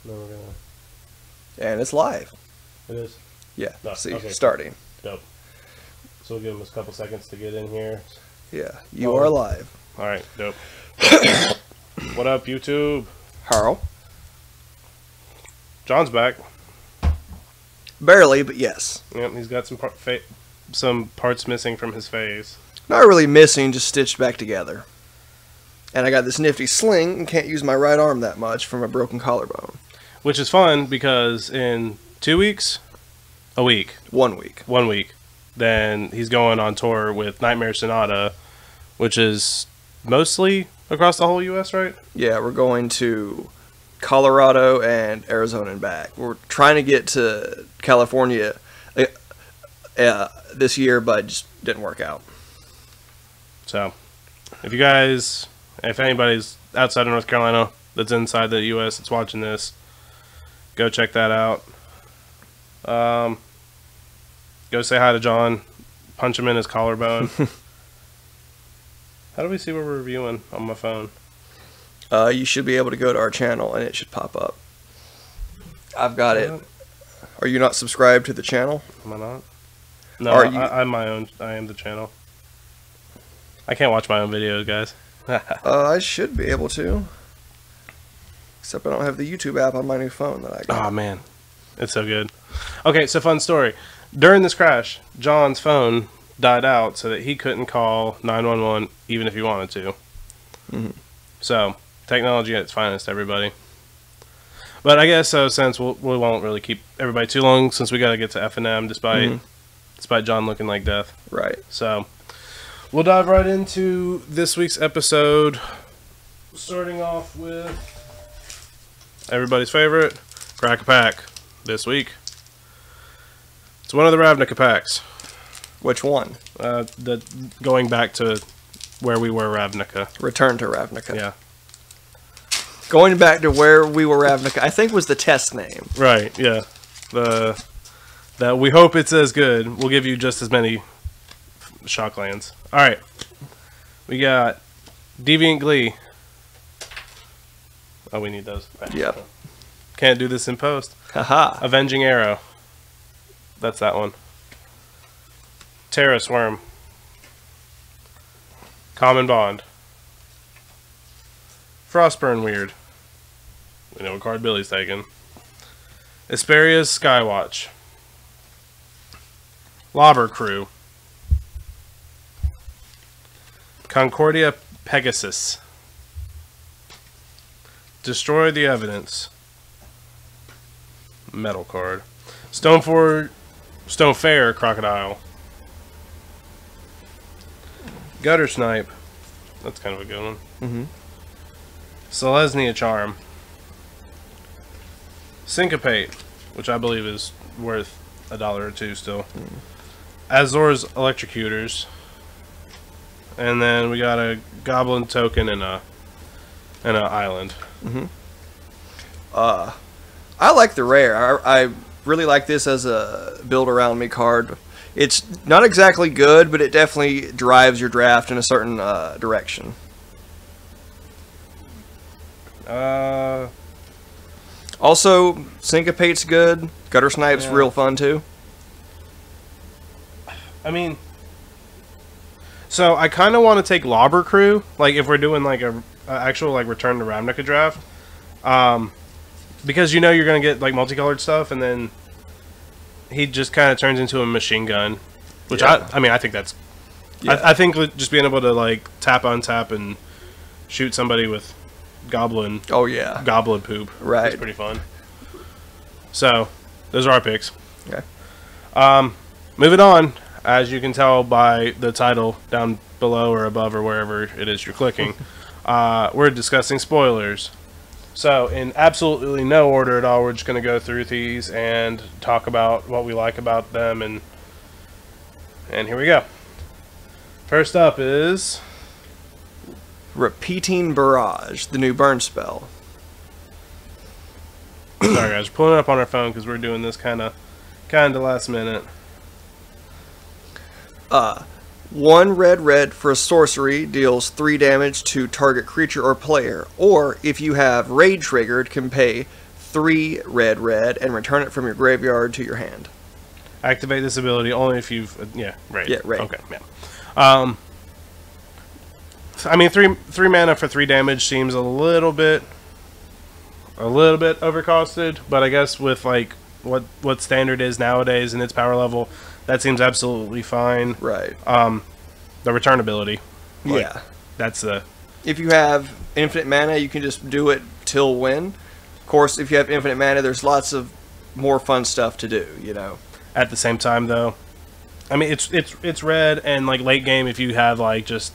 then we're gonna. And it's live. It is. Yeah. No, See, okay. starting. Dope. So we'll give them a couple seconds to get in here. Yeah, you are live. All right, dope. What up, YouTube? Harl. John's back. Barely, but yes. Yep, he's got some parts missing from his face. Not really missing, just stitched back together. And I got this nifty sling and can't use my right arm that much from a broken collarbone. Which is fun because in 2 weeks, a week, 1 week, 1 week, then he's going on tour with Nightmare Sonata, which is mostly across the whole U.S., right? Yeah, we're going to Colorado and Arizona and back. We're trying to get to California this year, but it just didn't work out. So, if anybody's outside of North Carolina that's inside the U.S. that's watching this, go check that out. Go say hi to John. Punch him in his collarbone. How do we see what we're reviewing on my phone? You should be able to go to our channel and it should pop up. I've got it. Are you not subscribed to the channel? Am I not? No, I'm my own. I am the channel. I can't watch my own videos, guys. I should be able to. Except I don't have the YouTube app on my new phone that I got. Oh, man. It's so good. Okay, so fun story. During this crash, John's phone died out so that he couldn't call 911 even if he wanted to. Mm-hmm. So, technology at its finest, everybody. But I guess since we won't really keep everybody too long since we got to get to F&M despite John looking like death. Right. So, we'll dive right into this week's episode, starting off with everybody's favorite, Crack a Pack, this week. It's one of the Ravnica packs. Which one? Going back to where we were Ravnica. Return to Ravnica. Yeah. Going back to where we were Ravnica, I think was the test name. Right, yeah. That we hope it's as good. We'll give you just as many Shocklands. Alright. We got Deviant Glee. Oh, we need those. Yep. Can't do this in post. Haha. Avenging Arrow. That's that one. Terra Swarm. Common Bond. Frostburn Weird. We know what card Billy's taking. Asperia's Skywatch. Lobber Crew. Concordia Pegasus. Destroy the Evidence. Metal card. Stonefair Crocodile. Gutter Snipe. That's kind of a good one. Mm-hmm. Selesnya Charm. Syncopate, which I believe is worth $1 or $2 still. Azor's Electrocutors. And then we got a Goblin Token and an Island. Mm-hmm. I like the rare. I really like this as a build around me card. It's not exactly good, but it definitely drives your draft in a certain direction. Also, Syncopate's good. Gutter Snipe's real fun too. I mean, so I kind of want to take Lobber Crew, like if we're doing like a actual like Return to Ravnica draft, because you know you're gonna get like multicolored stuff, and then he just kind of turns into a machine gun, which I mean I think that's I think just being able to like tap untap and shoot somebody with goblin poop is pretty fun. So those are our picks. Okay. Moving on, as you can tell by the title down below or above or wherever it is you're clicking, we're discussing spoilers. So in absolutely no order at all, we're just going to go through these and talk about what we like about them, and here we go. First up is Repeating Barrage, the new burn spell. Sorry guys, we're pulling it up on our phone because we're doing this kind of last minute. 1 red for a sorcery, deals 3 damage to target creature or player, or if you have raid triggered, can pay 3 red, and return it from your graveyard to your hand. Activate this ability only if you've raid. Yeah, raid. Okay, yeah. I mean, three mana for 3 damage seems a little bit overcosted, but I guess with like what standard is nowadays and its power level, that seems absolutely fine. Right. The return ability. Like, yeah. That's the. If you have infinite mana, you can just do it till win. Of course, if you have infinite mana, there's lots of more fun stuff to do. You know. At the same time, though, I mean it's red, and like late game, if you have like just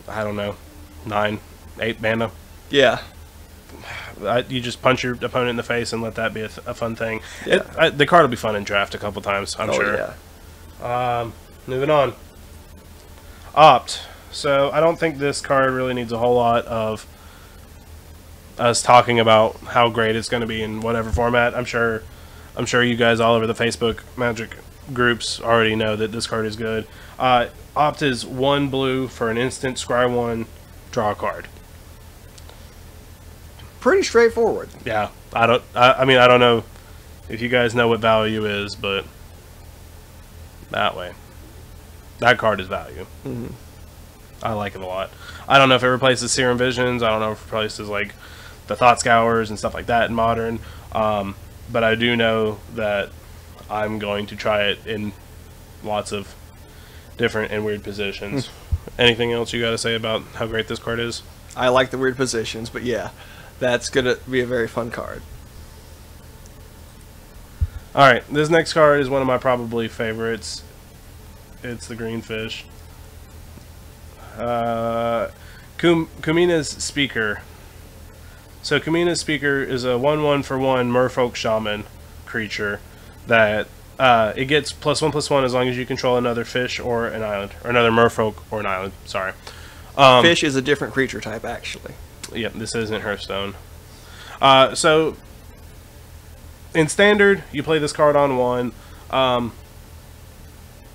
I don't know, 9, 8 mana. Yeah. You just punch your opponent in the face and let that be a fun thing. Yeah. The card will be fun in draft a couple times, I'm sure. Yeah. Moving on. Opt. So I don't think this card really needs a whole lot of us talking about how great it's going to be in whatever format. I'm sure you guys all over the Facebook Magic groups already know that this card is good. Opt is 1 blue for an instant, scry 1, draw a card. Pretty straightforward. Yeah, I mean, I don't know if you guys know what value is, but that way, that card is value. Mm-hmm. I like it a lot. I don't know if it replaces Siren Visions. I don't know if it replaces like the Thought Scours and stuff like that in Modern. But I do know that I'm going to try it in lots of different and weird positions. Anything else you got to say about how great this card is? I like the weird positions, but yeah, that's going to be a very fun card. Alright, this next card is one of my probably favorites. It's the green fish. Kumina's Speaker. So Kumina's Speaker is a 1/1 for 1 Merfolk Shaman creature that it gets +1/+1 as long as you control another fish or an island, or another Merfolk or an island. Sorry. Fish is a different creature type, actually. Yep, this isn't Hearthstone. So in Standard, you play this card on 1.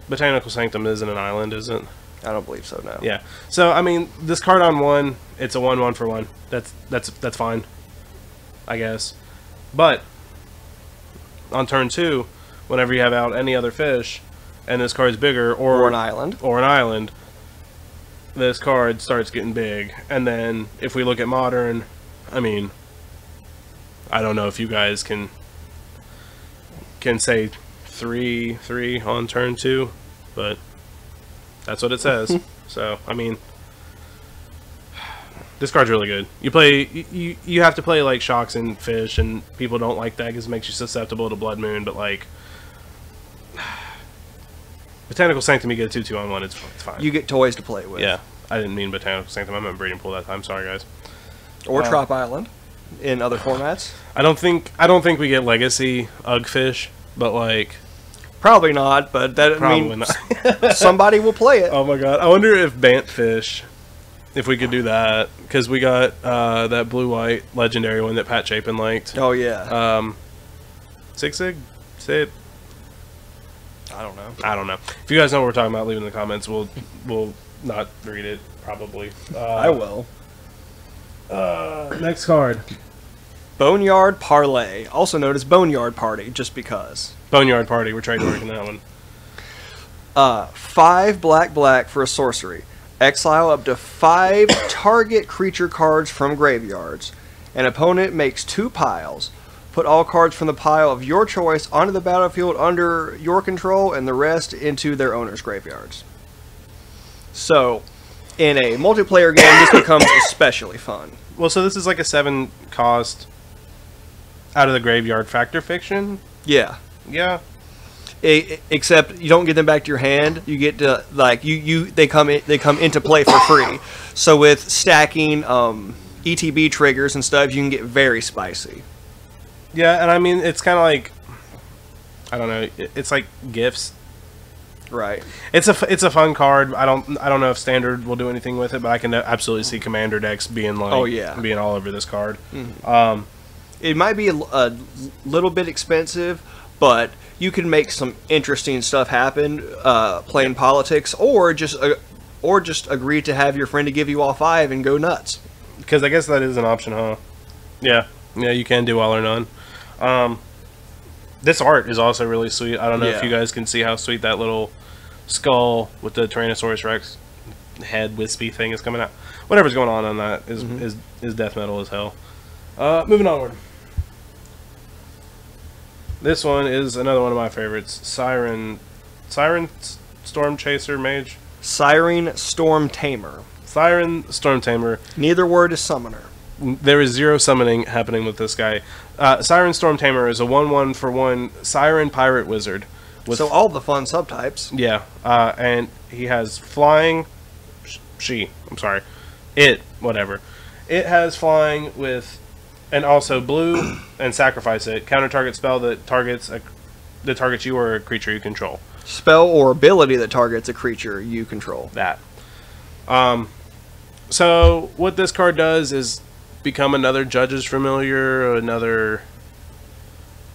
Botanical Sanctum isn't an island, is it? I don't believe so, no. Yeah. So I mean, this card on 1, it's a 1/1 for 1. That's fine, I guess. But on turn 2, whenever you have out any other fish, and this card's bigger, or an island, this card starts getting big. And then if we look at Modern, I mean, I don't know if you guys can say 3/3 on turn 2, but that's what it says. So I mean, this card's really good. You have to play like Shocks and Fish, and people don't like that because it makes you susceptible to Blood Moon. But like Botanical Sanctum, you get a 2/2 on 1. It's fine. You get toys to play with. Yeah, I didn't mean Botanical Sanctum. I meant Breeding Pool that time. Sorry, guys. Or Trop Island in other formats. I don't think we get Legacy Ugfish, but like. Probably not, but that Probably means not. somebody will play it. Oh my god! I wonder if Bantfish, if we could do that, because we got that blue-white legendary one that Pat Chapin liked. Oh yeah. Sig. I don't know. I don't know. If you guys know what we're talking about, leave it in the comments. We'll not read it probably. I will. Next card. Boneyard Parlay, also known as Boneyard Party, just because. Boneyard Party. We're trademarking that one. 5 black for a sorcery. Exile up to 5 target creature cards from graveyards. An opponent makes 2 piles. Put all cards from the pile of your choice onto the battlefield under your control, and the rest into their owner's graveyards. So, in a multiplayer game, this becomes especially fun. Well, so this is like a 7 cost out of the graveyard factor fiction. Yeah. Yeah. Except you don't get them back to your hand. You get to like they come into play for free. So with stacking ETB triggers and stuff, you can get very spicy. Yeah, and I mean it's kind of like I don't know. It's like gifts. Right. It's a fun card. I don't know if Standard will do anything with it, but I can absolutely see Commander decks being like being all over this card. Mm-hmm. It might be a little bit expensive, but you can make some interesting stuff happen playing politics, or just agree to have your friend to give you all 5 and go nuts. Because I guess that is an option, huh? Yeah. Yeah, you can do all or none. This art is also really sweet. I don't know if you guys can see how sweet that little skull with the Tyrannosaurus Rex head wispy thing is coming out. Whatever's going on that is death metal as hell. Moving onward. This one is another one of my favorites. Siren Storm Chaser Mage. Siren Storm Tamer. Siren Storm Tamer. Neither word is summoner. There is zero summoning happening with this guy. Siren Storm Tamer is a 1/1 for 1 Siren Pirate Wizard. So all the fun subtypes. Yeah, and he has flying. Whatever. It has flying with, and also blue, and sacrifice it. Counter target spell that targets you or a creature you control. Spell or ability that targets a creature you control. That. So what this card does is become another Judge's Familiar, another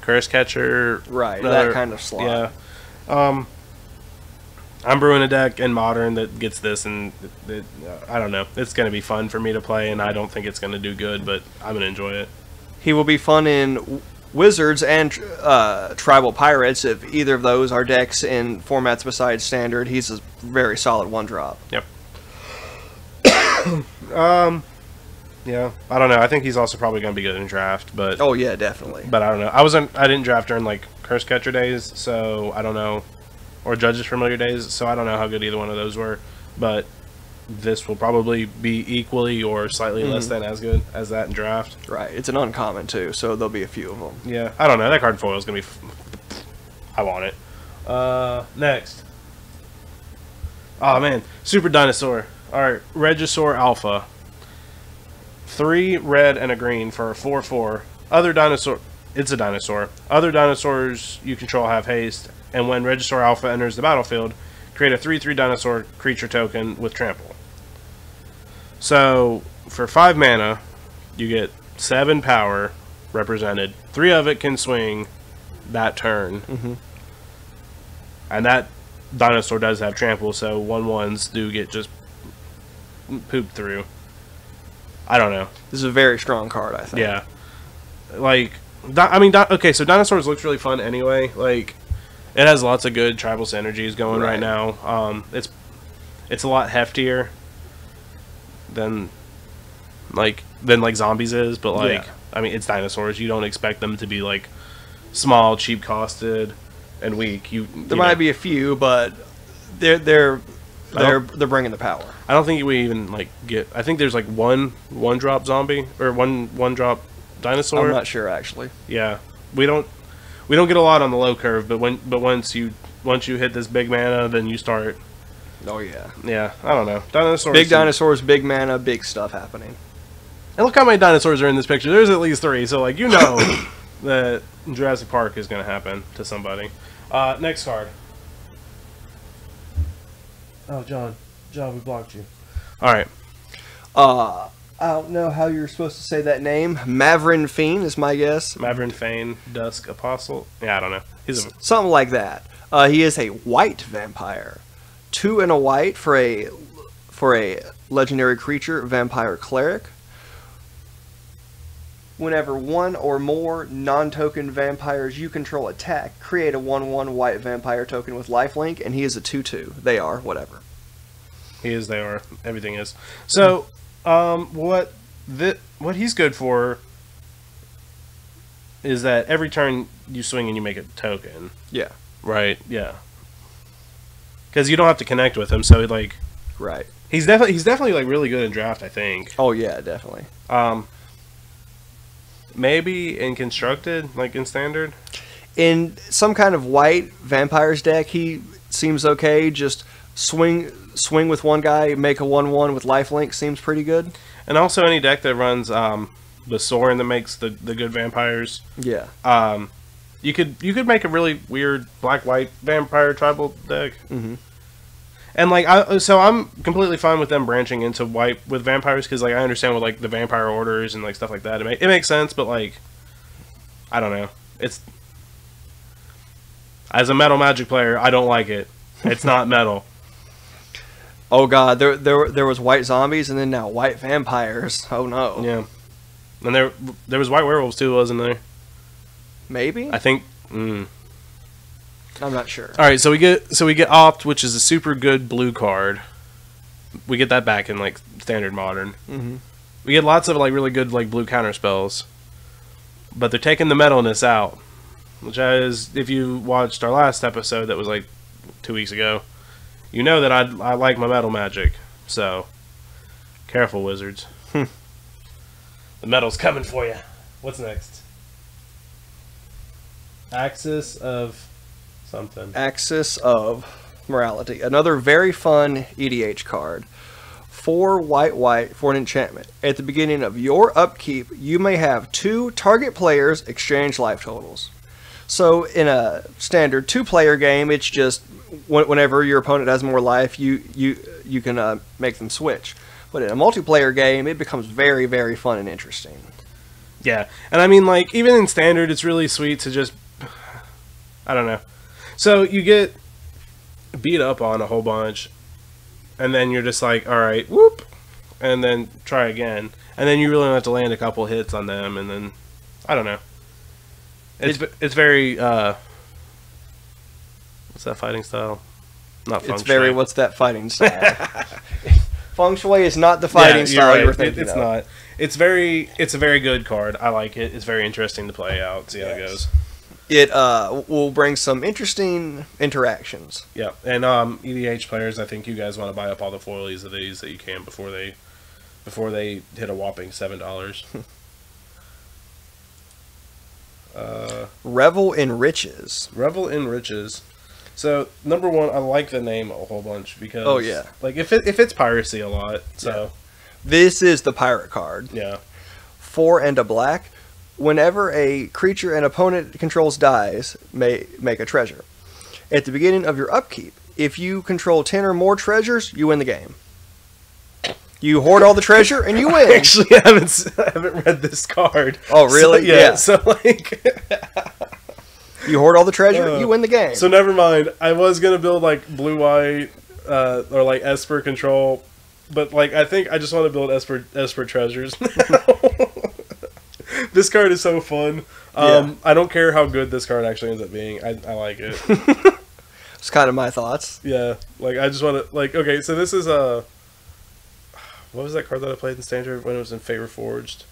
Curse Catcher. Right, that kind of slot. Yeah. I'm brewing a deck in Modern that gets this, and I don't know. It's going to be fun for me to play, and I don't think it's going to do good, but I'm going to enjoy it. He will be fun in Wizards and Tribal Pirates. If either of those are decks in formats besides Standard, he's a very solid 1-drop. Yep. Yeah, I don't know. I think he's also probably going to be good in draft, but oh yeah, definitely. But I don't know. I didn't draft during like Curse Catcher days, so I don't know, or Judge's Familiar days, so I don't know how good either one of those were. But this will probably be equally or slightly less than as good as that in draft. Right. It's an uncommon too, so there'll be a few of them. Yeah, I don't know. That card foil is going to be. I want it. Next. Oh man, Super Dinosaur. All right, Regisaur Alpha. 3 red and a green for a 4/4. Other dinosaur. It's a dinosaur. Other dinosaurs you control have haste, and when Regisaur Alpha enters the battlefield, create a 3/3 dinosaur creature token with trample. So for 5 mana, you get 7 power represented. 3 of it can swing that turn, and that dinosaur does have trample, so 1/1s do get just pooped through. I don't know. This is a very strong card, I think. Yeah. Like, okay, so Dinosaurs looks really fun anyway. Like, it has lots of good tribal synergies going right now. It's a lot heftier than Zombies is, but like, I mean, it's Dinosaurs. You don't expect them to be like small, cheap costed, and weak. There might be a few, but they're bringing the power. I don't think we even like get. I think there's like one drop zombie or one drop dinosaur. I'm not sure actually. Yeah, we don't get a lot on the low curve, but once you hit this big mana, then you start. Oh yeah. Yeah, I don't know. Dinosaurs. Big dinosaurs, big mana, big stuff happening. And look how many dinosaurs are in this picture. There's at least 3, so like that Jurassic Park is going to happen to somebody. Next card. Oh, John, we blocked you. All right. I don't know how you're supposed to say that name. Mavrin Fiend is my guess. Mavrin Fiend, Dusk Apostle. Yeah, I don't know. He's something like that. He is a white vampire. 2 and a white for a legendary creature, Vampire Cleric. Whenever 1 or more non-token vampires you control attack, create a 1/1 white vampire token with lifelink, and he is a 2/2. They are, whatever. He is, they are. Everything is. So, what he's good for is that every turn you swing and you make a token. Yeah. Right, yeah. Because you don't have to connect with him, so like... Right. He's definitely like really good in draft, I think. Oh, yeah, definitely. Maybe in constructed, like in standard. In some kind of white vampires deck, he seems okay. Just swing with one guy, make a 1/1 with lifelink seems pretty good. And also any deck that runs the Sorin that makes the good vampires. Yeah. You could make a really weird black-white vampire tribal deck. Mm-hmm. And like so I'm completely fine with them branching into white with vampires because like I understand with like the vampire orders and like stuff like that. It makes sense, but like I don't know. It's as a metal Magic player, I don't like it. It's not metal. Oh god, there was white zombies and then now white vampires. Oh no. Yeah. And there was white werewolves too, wasn't there? Maybe? I think. I'm not sure. All right, so we get Opt, which is a super good blue card. We get that back in like standard modern. Mm-hmm. We get lots of like really good like blue counter spells, but they're taking the metalness out, which is, if you watched our last episode that was like 2 weeks ago, you know that I like my metal magic. So careful, wizards. The metal's coming for you. What's next? Axis of something. Axis of Morality. Another very fun EDH card. 4 white for an enchantment. At the beginning of your upkeep, you may have 2 target players exchange life totals. So in a standard 2-player game, it's just whenever your opponent has more life, you can make them switch. But in a multiplayer game, it becomes very, very fun and interesting. Yeah, and I mean, like, even in standard, it's really sweet to just, I don't know. So you get beat up on a whole bunch, and then you're just like, all right, whoop, and then try again, and then you really have to land a couple hits on them, and then, I don't know. It's very, what's that fighting style? Not feng It's shui. very, what's that fighting style? Feng Shui is not the fighting style right. you were thinking It's of. not. It's a very good card. I like it. It's very interesting to play out. See how it goes. It will bring some interesting interactions. Yeah, and EDH players, I think you guys want to buy up all the foilies of these that you can before they hit a whopping $7. Revel enriches. Revel enriches. So number one, I like the name a whole bunch because like if it's piracy a lot. So this is the pirate card. Yeah. 4 and a black. Whenever a creature an opponent controls dies, may make a treasure. At the beginning of your upkeep, if you control 10 or more treasures, you win the game. You hoard all the treasure and you win. Actually, I haven't read this card. Oh, really? So, yeah. So like, you hoard all the treasure, you win the game. So never mind. I was gonna build like blue white or like Esper control, but like I think I just want to build Esper treasures now. This card is so fun. I don't care how good this card actually ends up being. I like it. It's kind of my thoughts. Yeah, like I just want to like. Okay, so this is what was that card that I played in Standard when it was in Fate Reforged?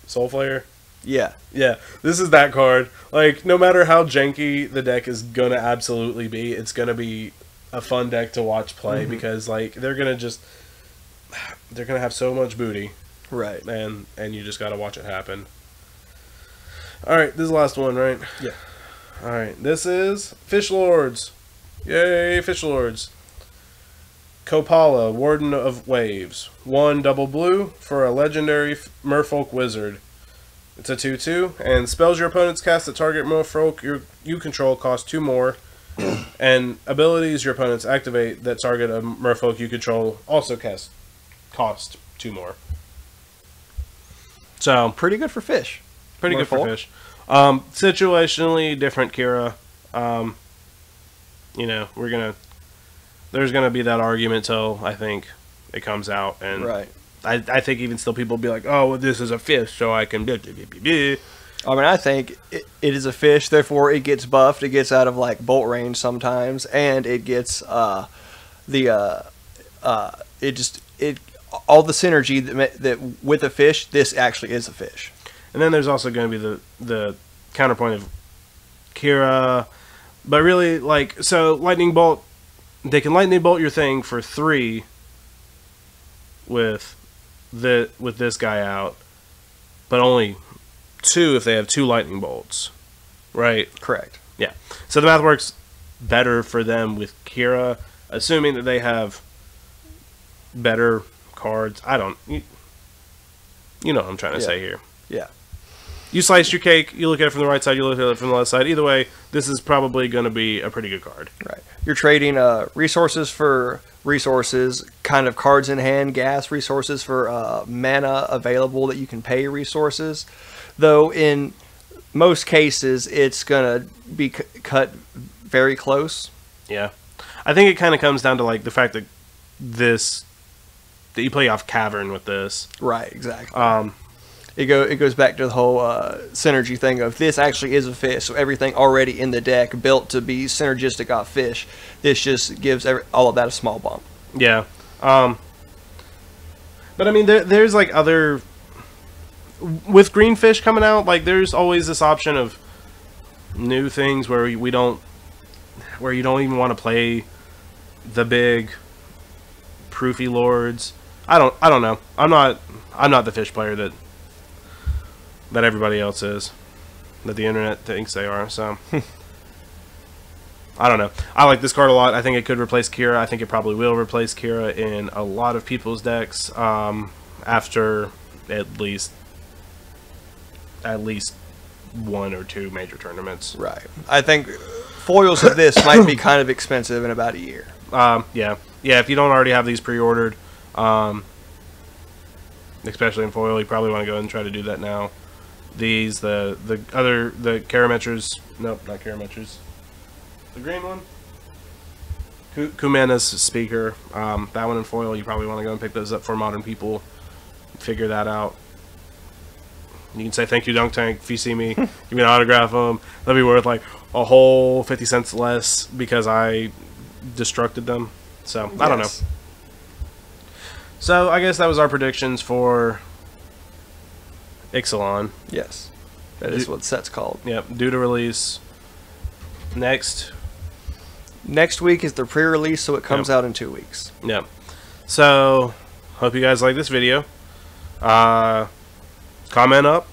Soulflayer? Yeah. Yeah, this is that card. Like, no matter how janky the deck is gonna absolutely be, it's gonna be a fun deck to watch play because, like, they're gonna have so much booty. Right. And you just gotta watch it happen. Alright, this is the last one, right? Yeah. Alright, this is Fish Lords. Yay, Fish Lords. Kopala, Warden of Waves. 1 double blue for a legendary merfolk wizard. It's a 2/2, and spells your opponents cast that target merfolk you control cost 2 more, and abilities your opponents activate that target a merfolk you control also cost 2 more. So pretty good for fish. Pretty good for fish. Situationally different, Kira. You know, there's gonna be that argument till I think it comes out, and right. I think even still people will be like, oh, well, this is a fish, so I can. I mean, I think it is a fish, therefore it gets buffed. It gets out of like bolt range sometimes, and it gets all the synergy that with a fish. This actually is a fish. And then there's also going to be the counterpoint of Kira, but really like so lightning bolt. They can lightning bolt your thing for 3 with this guy out, but only 2 if they have 2 lightning bolts, right? Correct. Yeah. So the math works better for them with Kira, assuming that they have better cards. I don't. You know what I'm trying to say here. Yeah. You slice your cake, you look at it from the right side, you look at it from the left side. Either way, this is probably going to be a pretty good card. Right. You're trading resources for resources, kind of cards in hand, gas resources for mana available that you can pay resources. Though in most cases, it's going to be cut very close. Yeah. I think it kind of comes down to like the fact that that you play off Cavern with this. Right, exactly. it goes back to the whole synergy thing of this actually is a fish, so everything already in the deck built to be synergistic off fish. This just gives all of that a small bump. Yeah. But I mean, there's like other, with green fish coming out, like there's always this option of new things where you don't even want to play the big proofy lords. I don't know. I'm not the fish player that everybody else is, that the internet thinks they are. So I don't know. I like this card a lot. I think it could replace Kira. I think it probably will replace Kira in a lot of people's decks after at least 1 or 2 major tournaments. Right. I think foils of this might be kind of expensive in about a year. Yeah. If you don't already have these pre-ordered, especially in foil, you probably want to go ahead and try to do that now. These, the Karametras, nope, not Karametras. The green one? Kumena's Speaker. That one in foil, you probably want to go and pick those up for modern people. Figure that out. You can say thank you, Dunk Tank, if you see me. Give me an autograph of them. They'll be worth like a whole 50 cents less because I destructed them. So, I don't know. So, I guess that was our predictions for Ixalan. Yes. That is what the set's called. Yep, due to release next week is the pre-release, so it comes out in 2 weeks. Yep. So, hope you guys like this video. Comment up.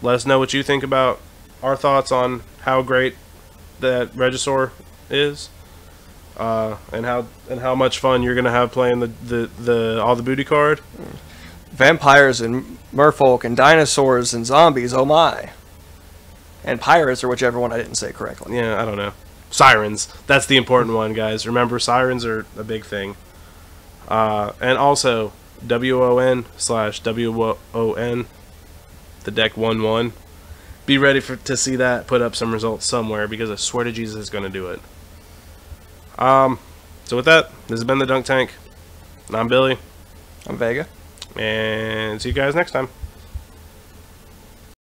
Let us know what you think about our thoughts on how great that Regisaur is, and how much fun you're gonna have playing the all the booty card. Vampires and merfolk and dinosaurs and zombies, oh my. And pirates, or whichever one I didn't say correctly. Yeah, I don't know. Sirens. That's the important one, guys. Remember, sirens are a big thing. And also, WON/WON, the deck 1-1. Be ready to see that put up some results somewhere, because I swear to Jesus it's going to do it. So with that, this has been the Dunk Tank. And I'm Billy. I'm Vega. And see you guys next time.